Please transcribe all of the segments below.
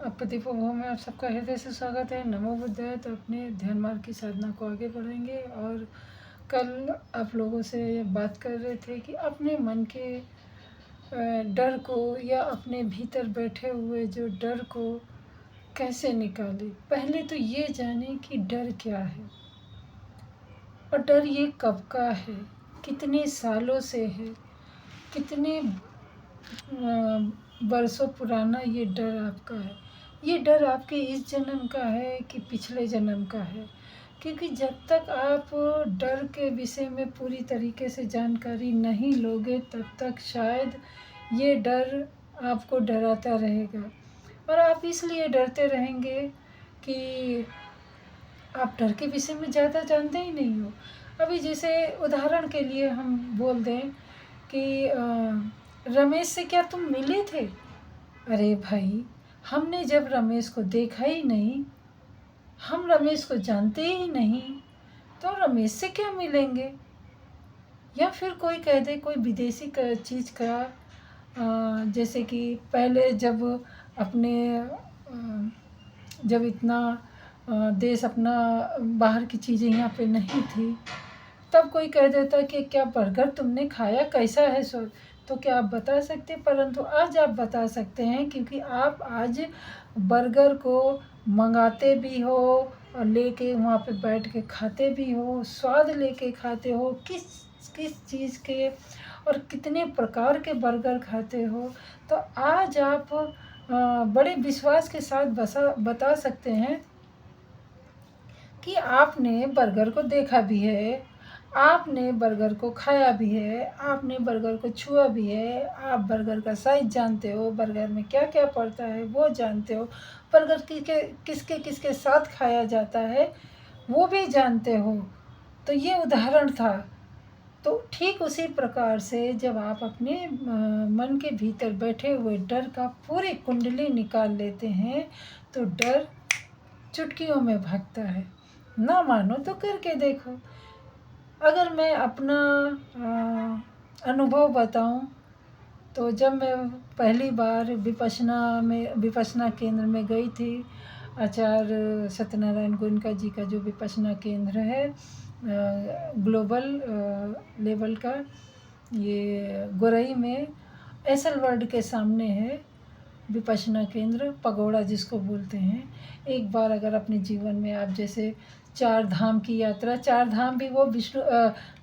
प्रदीप भव में आप सबका हृदय से स्वागत है। नमो बुद्धाय। तो अपने ध्यान मार्ग की साधना को आगे बढ़ेंगे। और कल आप लोगों से बात कर रहे थे कि अपने मन के डर को या अपने भीतर बैठे हुए जो डर को कैसे निकालें। पहले तो ये जाने कि डर क्या है और डर ये कब का है, कितने सालों से है, कितने बरसों पुराना ये डर आपका है। ये डर आपके इस जन्म का है कि पिछले जन्म का है, क्योंकि जब तक आप डर के विषय में पूरी तरीके से जानकारी नहीं लोगे तब तक शायद ये डर आपको डराता रहेगा। और आप इसलिए डरते रहेंगे कि आप डर के विषय में ज़्यादा जानते ही नहीं हो। अभी जैसे उदाहरण के लिए हम बोल दें कि रमेश से क्या तुम मिले थे? अरे भाई, हमने जब रमेश को देखा ही नहीं, हम रमेश को जानते ही नहीं, तो रमेश से क्या मिलेंगे। या फिर कोई कह दे कोई विदेशी चीज़ का, जैसे कि पहले जब अपने जब इतना देश अपना बाहर की चीज़ें यहाँ पे नहीं थी, तब कोई कह देता कि क्या बर्गर तुमने खाया, कैसा है सो, तो क्या आप बता सकते। परंतु आज आप बता सकते हैं, क्योंकि आप आज बर्गर को मंगाते भी हो और लेके वहाँ पे बैठ के खाते भी हो, स्वाद लेके खाते हो, किस किस चीज़ के और कितने प्रकार के बर्गर खाते हो। तो आज आप बड़े विश्वास के साथ बता सकते हैं कि आपने बर्गर को देखा भी है, आपने बर्गर को खाया भी है, आपने बर्गर को छुआ भी है, आप बर्गर का साइज़ जानते हो, बर्गर में क्या क्या पड़ता है वो जानते हो, बर्गर किसके किसके साथ खाया जाता है वो भी जानते हो। तो ये उदाहरण था। तो ठीक उसी प्रकार से जब आप अपने मन के भीतर बैठे हुए डर का पूरी कुंडली निकाल लेते हैं तो डर चुटकियों में भागता है। ना मानो तो करके देखो। अगर मैं अपना अनुभव बताऊं, तो जब मैं पहली बार विपश्यना केंद्र में गई थी, आचार्य सत्यनारायण गोयनका जी का जो विपश्यना केंद्र है ग्लोबल लेवल का, ये गोरई में एसल वर्ल्ड के सामने है विपश्यना केंद्र, पगोड़ा जिसको बोलते हैं। एक बार अगर अपने जीवन में आप जैसे 4 धाम की यात्रा, 4 धाम भी वो विष्णु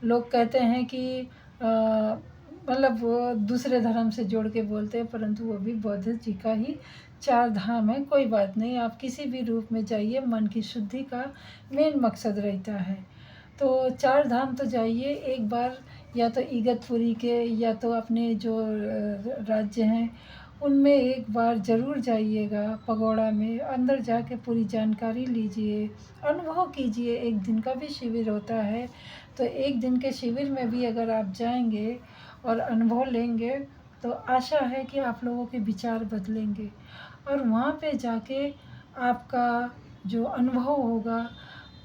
लोग कहते हैं कि मतलब वो दूसरे धर्म से जोड़ के बोलते हैं, परंतु वो भी बौद्ध जी का ही 4 धाम है। कोई बात नहीं, आप किसी भी रूप में जाइए, मन की शुद्धि का मेन मकसद रहता है। तो 4 धाम तो जाइए एक बार, या तो इगतपुरी के या तो अपने जो राज्य हैं उनमें एक बार ज़रूर जाइएगा। पगोड़ा में अंदर जाके पूरी जानकारी लीजिए, अनुभव कीजिए। एक दिन का भी शिविर होता है, तो एक दिन के शिविर में भी अगर आप जाएंगे और अनुभव लेंगे तो आशा है कि आप लोगों के विचार बदलेंगे और वहाँ पे जाके आपका जो अनुभव होगा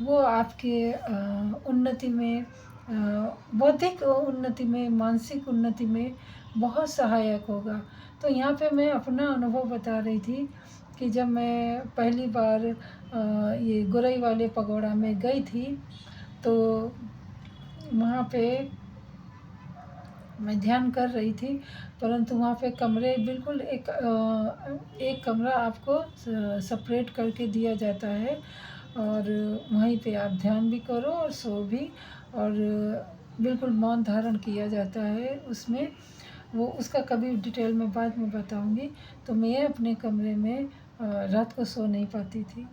वो आपके उन्नति में, बौद्धिक उन्नति में, मानसिक उन्नति में बहुत सहायक होगा। तो यहाँ पे मैं अपना अनुभव बता रही थी कि जब मैं पहली बार ये गोरई वाले पगोड़ा में गई थी, तो वहाँ पे मैं ध्यान कर रही थी, परंतु वहाँ पे कमरे बिल्कुल एक कमरा आपको सेपरेट करके दिया जाता है और वहीं पे आप ध्यान भी करो और सो भी, और बिल्कुल मौन धारण किया जाता है उसमें। वो उसका कभी डिटेल में बाद में बताऊंगी। तो मैं अपने कमरे में रात को सो नहीं पाती थी।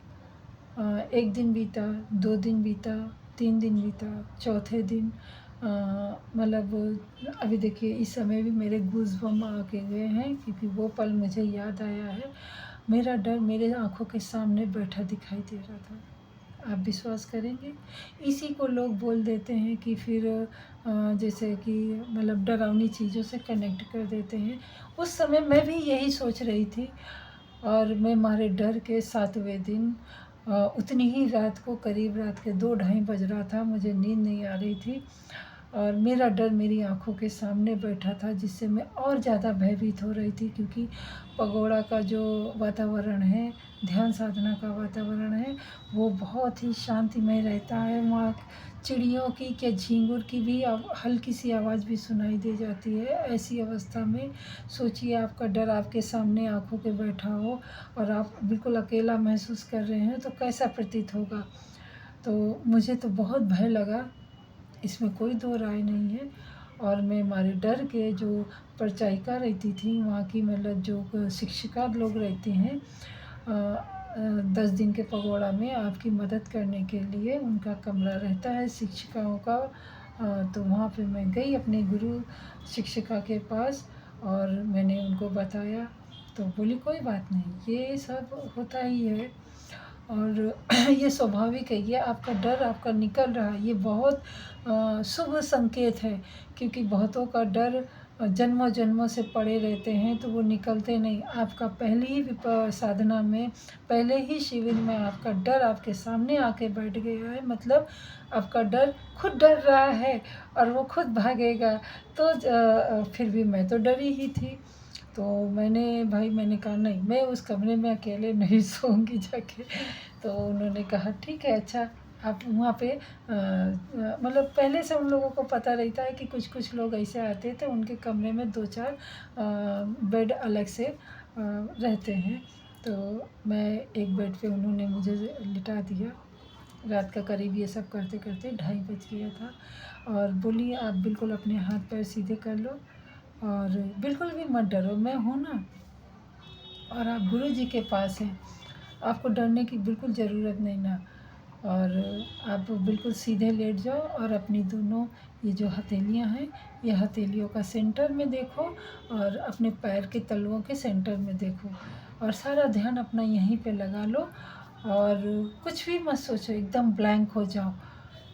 1 दिन बीता, 2 दिन बीता, 3 दिन बीता, चौथे दिन मतलब अभी देखिए इस समय भी मेरे गूज़बम्प आके गए हैं, क्योंकि वो पल मुझे याद आया है। मेरा डर मेरे आँखों के सामने बैठा दिखाई दे रहा था। आप विश्वास करेंगे, इसी को लोग बोल देते हैं कि फिर जैसे कि मतलब डरावनी चीज़ों से कनेक्ट कर देते हैं। उस समय मैं भी यही सोच रही थी और मैं मारे डर के 7वें दिन उतनी ही रात को, करीब रात के 2 ढाई बज रहा था, मुझे नींद नहीं आ रही थी और मेरा डर मेरी आँखों के सामने बैठा था, जिससे मैं और ज़्यादा भयभीत हो रही थी, क्योंकि पगोड़ा का जो वातावरण है, ध्यान साधना का वातावरण है, वो बहुत ही शांतिमय रहता है। वहाँ चिड़ियों की क्या झींगुर की भी हल्की सी आवाज़ भी सुनाई दे जाती है। ऐसी अवस्था में सोचिए, आपका डर आपके सामने आँखों के बैठा हो और आप बिल्कुल अकेला महसूस कर रहे हैं, तो कैसा प्रतीत होगा। तो मुझे तो बहुत भय लगा, इसमें कोई दो राय नहीं है। और मैं हमारे डर के जो परिचारिका रहती थी, वहाँ की मतलब जो शिक्षिका लोग रहते हैं, 10 दिन के पगोड़ा में आपकी मदद करने के लिए उनका कमरा रहता है शिक्षिकाओं का। तो वहाँ पे मैं गई अपने गुरु शिक्षिका के पास और मैंने उनको बताया, तो बोली कोई बात नहीं, ये सब होता ही है और ये स्वाभाविक है, ये आपका डर आपका निकल रहा है, ये बहुत शुभ संकेत है, क्योंकि बहुतों का डर जन्मों जन्मों से पड़े रहते हैं तो वो निकलते नहीं। आपका पहले ही साधना में, पहले ही शिविर में आपका डर आपके सामने आके बैठ गया है, मतलब आपका डर खुद डर रहा है और वो खुद भागेगा। तो फिर भी मैं तो डरी ही थी। तो मैंने कहा नहीं, मैं उस कमरे में अकेले नहीं सोऊंगी जाके। तो उन्होंने कहा ठीक है, अच्छा आप वहाँ पे मतलब पहले से उन लोगों को पता रहता है कि कुछ कुछ लोग ऐसे आते थे, उनके कमरे में 2-4 बेड अलग से रहते हैं। तो मैं एक बेड पे उन्होंने मुझे लिटा दिया। रात का करीब ये सब करते करते 2:30 बज गया था और बोली आप बिल्कुल अपने हाथ पैर सीधे कर लो और बिल्कुल भी मत डरो, मैं हूँ ना, और आप गुरु जी के पास हैं, आपको डरने की बिल्कुल ज़रूरत नहीं ना। और आप बिल्कुल सीधे लेट जाओ और अपनी दोनों ये जो हथेलियाँ हैं, ये हथेलियों का सेंटर में देखो और अपने पैर के तलुओं के सेंटर में देखो और सारा ध्यान अपना यहीं पे लगा लो और कुछ भी मत सोचो, एकदम ब्लैंक हो जाओ।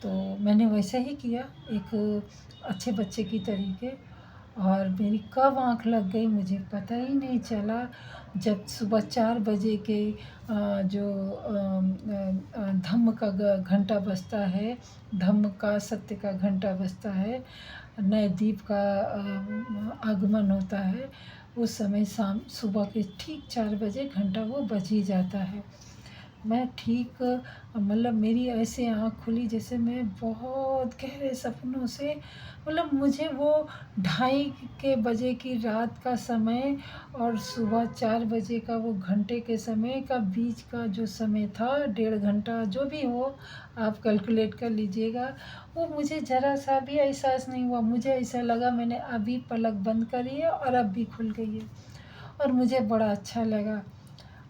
तो मैंने वैसे ही किया, एक अच्छे बच्चे की तरीके, और मेरी कब आँख लग गई मुझे पता ही नहीं चला। जब सुबह 4 बजे के जो धम्म का घंटा बजता है, धम्म का सत्य का घंटा बजता है, नए दीप का आगमन होता है, उस समय शाम सुबह के ठीक 4 बजे घंटा वो बज ही जाता है। मैं ठीक मतलब मेरी ऐसे आँख खुली जैसे मैं बहुत गहरे सपनों से, मतलब मुझे वो 2:30 बजे की रात का समय और सुबह 4 बजे का वो घंटे के समय का बीच का जो समय था, 1.5 घंटा जो भी हो, आप कैलकुलेट कर लीजिएगा, वो मुझे ज़रा सा भी एहसास नहीं हुआ। मुझे ऐसा लगा मैंने अभी पलक बंद करी है और अब भी खुल गई है और मुझे बड़ा अच्छा लगा।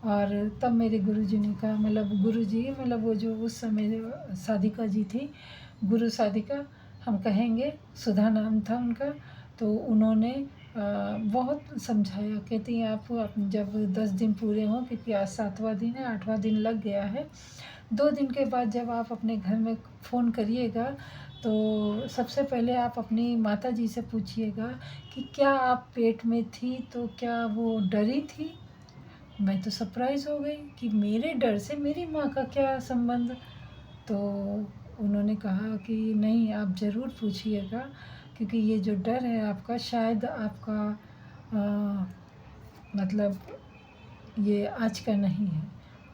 और तब मेरे गुरुजी ने कहा, मतलब गुरुजी मतलब वो जो उस समय साधिका जी थी, गुरु साधिका हम कहेंगे, सुधा नाम था उनका। तो उन्होंने बहुत समझाया, कहती हैं आप जब 10 दिन पूरे हों, क्योंकि आज 7वां दिन है, 8वां दिन लग गया है, 2 दिन के बाद जब आप अपने घर में फ़ोन करिएगा तो सबसे पहले आप अपनी माता जी से पूछिएगा कि क्या आप पेट में थी तो क्या वो डरी थी। मैं तो सरप्राइज़ हो गई कि मेरे डर से मेरी माँ का क्या संबंध। तो उन्होंने कहा कि नहीं, आप ज़रूर पूछिएगा, क्योंकि ये जो डर है आपका, शायद आपका मतलब ये आज का नहीं है।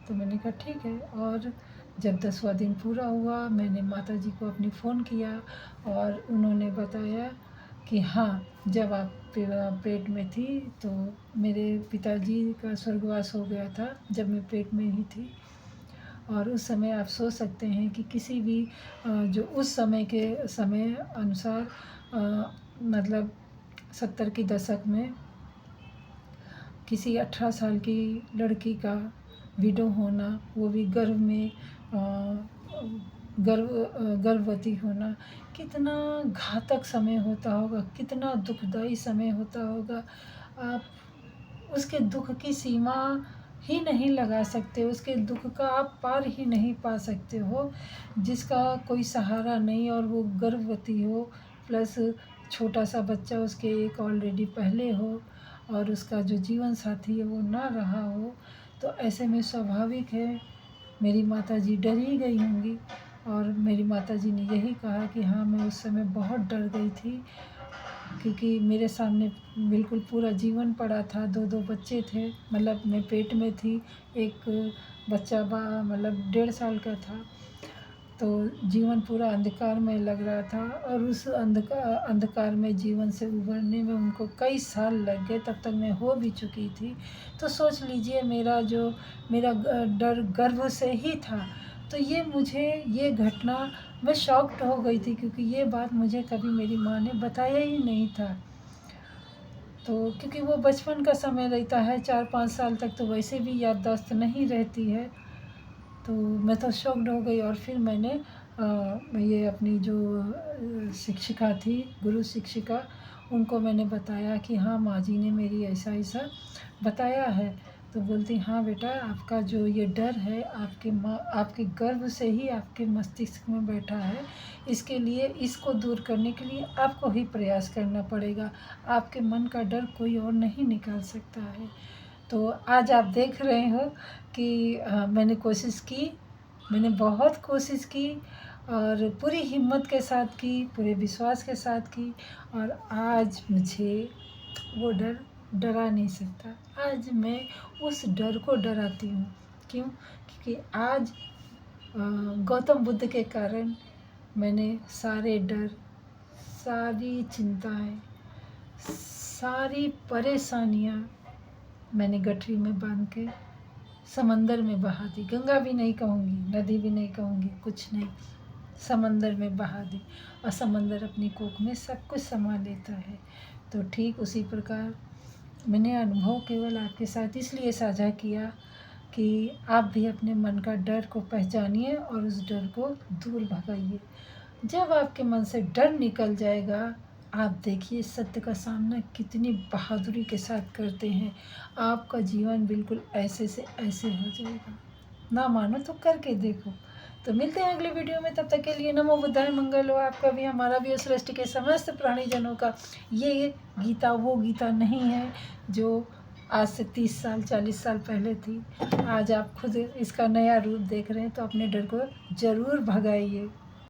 तो मैंने कहा ठीक है। और जब 10वां दिन पूरा हुआ, मैंने माता जी को अपनी फ़ोन किया और उन्होंने बताया कि हाँ, जब आप पेट में थी तो मेरे पिताजी का स्वर्गवास हो गया था, जब मैं पेट में ही थी। और उस समय आप सोच सकते हैं कि किसी भी जो उस समय के समय अनुसार मतलब 70 के दशक में किसी 18 साल की लड़की का विडो होना, वो भी गर्भ में गर्भवती होना, कितना घातक समय होता होगा, कितना दुखदाई समय होता होगा। आप उसके दुख की सीमा ही नहीं लगा सकते, उसके दुख का आप पार ही नहीं पा सकते हो, जिसका कोई सहारा नहीं और वो गर्भवती हो, प्लस छोटा सा बच्चा उसके एक ऑलरेडी पहले हो और उसका जो जीवन साथी है वो ना रहा हो। तो ऐसे में स्वाभाविक है मेरी माताजी डर ही गई होंगी। और मेरी माताजी ने यही कहा कि हाँ, मैं उस समय बहुत डर गई थी, क्योंकि मेरे सामने बिल्कुल पूरा जीवन पड़ा था। 2-2 बच्चे थे, मतलब मैं पेट में थी। एक बच्चा मतलब 1.5 साल का था। तो जीवन पूरा अंधकार में लग रहा था, और उस अंधकार में जीवन से उभरने में उनको कई साल लग गए, तब तक मैं हो भी चुकी थी। तो सोच लीजिए, मेरा डर गर्भ से ही था। तो ये घटना, मैं शॉक्ड हो गई थी, क्योंकि ये बात मुझे कभी मेरी माँ ने बताया ही नहीं था। तो क्योंकि वो बचपन का समय रहता है, 4-5 साल तक तो वैसे भी याददाश्त नहीं रहती है। तो मैं तो शॉक्ड हो गई, और फिर मैंने ये अपनी जो शिक्षिका थी, गुरु शिक्षिका, उनको मैंने बताया कि हाँ, माँ जी ने मेरी ऐसा ऐसा बताया है। तो बोलती, हाँ बेटा, आपका जो ये डर है, आपके गर्भ से ही आपके मस्तिष्क में बैठा है। इसको दूर करने के लिए आपको ही प्रयास करना पड़ेगा। आपके मन का डर कोई और नहीं निकाल सकता है। तो आज आप देख रहे हो कि मैंने बहुत कोशिश की, और पूरी हिम्मत के साथ की, पूरे विश्वास के साथ की, और आज मुझे वो डर डरा नहीं सकता। आज मैं उस डर को डराती हूँ। क्यों? क्योंकि आज गौतम बुद्ध के कारण मैंने सारे डर, सारी चिंताएं, सारी परेशानियाँ मैंने गठरी में बांध के समंदर में बहा दी। गंगा भी नहीं कहूँगी, नदी भी नहीं कहूँगी, कुछ नहीं, समंदर में बहा दी। और समंदर अपनी कोख में सब कुछ समा लेता है। तो ठीक उसी प्रकार मैंने अनुभव केवल आपके साथ इसलिए साझा किया कि आप भी अपने मन का डर को पहचानिए और उस डर को दूर भगाइए। जब आपके मन से डर निकल जाएगा, आप देखिए सत्य का सामना कितनी बहादुरी के साथ करते हैं। आपका जीवन बिल्कुल ऐसे से ऐसे हो जाएगा। ना मानो तो करके देखो। तो मिलते हैं अगले वीडियो में, तब तक के लिए नमो बुद्धाय, मंगल हो आपका भी, हमारा भी, और सृष्टि के समस्त प्राणीजनों का। ये गीता वो गीता नहीं है जो आज से 30 साल 40 साल पहले थी। आज आप खुद इसका नया रूप देख रहे हैं, तो अपने डर को ज़रूर भगाइए।